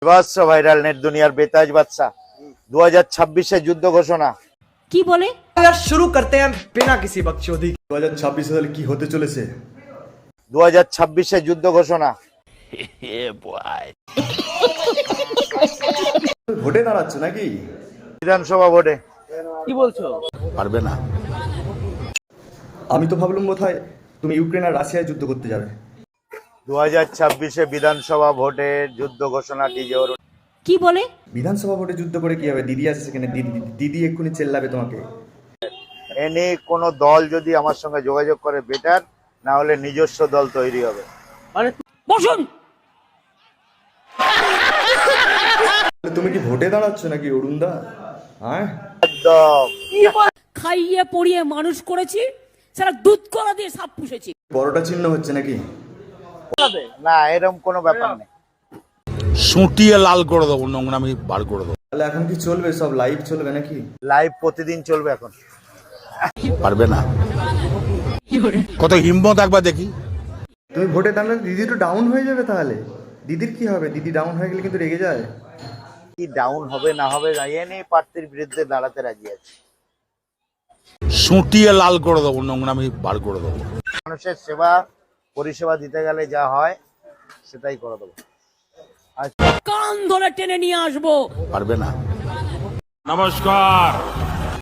বিভৎস viral net দুনিয়ার বেতাজ বাদশা 2026 যুদ্ধ ঘোষণা কি বলে? यार शुरू करते हैं बिना किसी बकचोदी 2026 সালে কি হতে চলেছে 2026 যুদ্ধ ঘোষণা ভোটে দাঁড়াচ্ছ নাকি? বিধানসভা ভোটে কি বলছো? পারবে না। আমি তো ভাবলাম বোধহয় তুমি ইউক্রেন আর রাশিয়ায় যুদ্ধ করতে যাবে। 2026 বিধানসভা ভোটে যুদ্ধ ঘোষণা ডিজে অরুণ। কি বলে? বিধানসভা ভোটে যুদ্ধ করে কি হবে? দিদি আছে সেখানে, দিদি এক্ষুনি চেল্লাবে তোমাকে। এনে কোন দল যদি আমার সঙ্গে যোগাযোগ করে বেটার, না হলে নিজস্ব দল তৈরি হবে। বসুন। তুমি কি ভোটে দাঁড়াচ্ছ নাকি অরুণদা? হ্যাঁ, একদম খাইয়ে পড়িয়ে মানুষ করেছি, সারা দুধ কলা দিয়ে সাপ পুষেছি। বড়টা চিহ্ন হচ্ছে নাকি? না, এরকম কোনো ব্যাপার নেই। সুটিয়ে লাল করে দেবো, নোংরামি বার করে দেবো। তাহলে এখন কি চলবে? সব লাইভ চলবে নাকি? লাইভ প্রতিদিন চলবে এখন। পারবে না। কত হিম্মত একবার দেখি। তুমি ভোটে দাঁড়ালে দিদি তো ডাউন হয়ে যাবে। তাহলে দিদির কি হবে? দিদি ডাউন হয়ে গেলে কিন্তু রেগে যায়। কি ডাউন হবে না হবে জানিয়ে নেই, প্রার্থীর বিরুদ্ধে দাঁড়াতে রাজি আছে। সুটিয়ে লাল করে দেবো, নোংরামি বার করে দেবো। মানুষের সেবা পরিষেবা দিতে গেলে যা হয় সেটাই করে দেবো। কান ধরে টেনে নিয়ে আসবো। পারবে না। নমস্কার।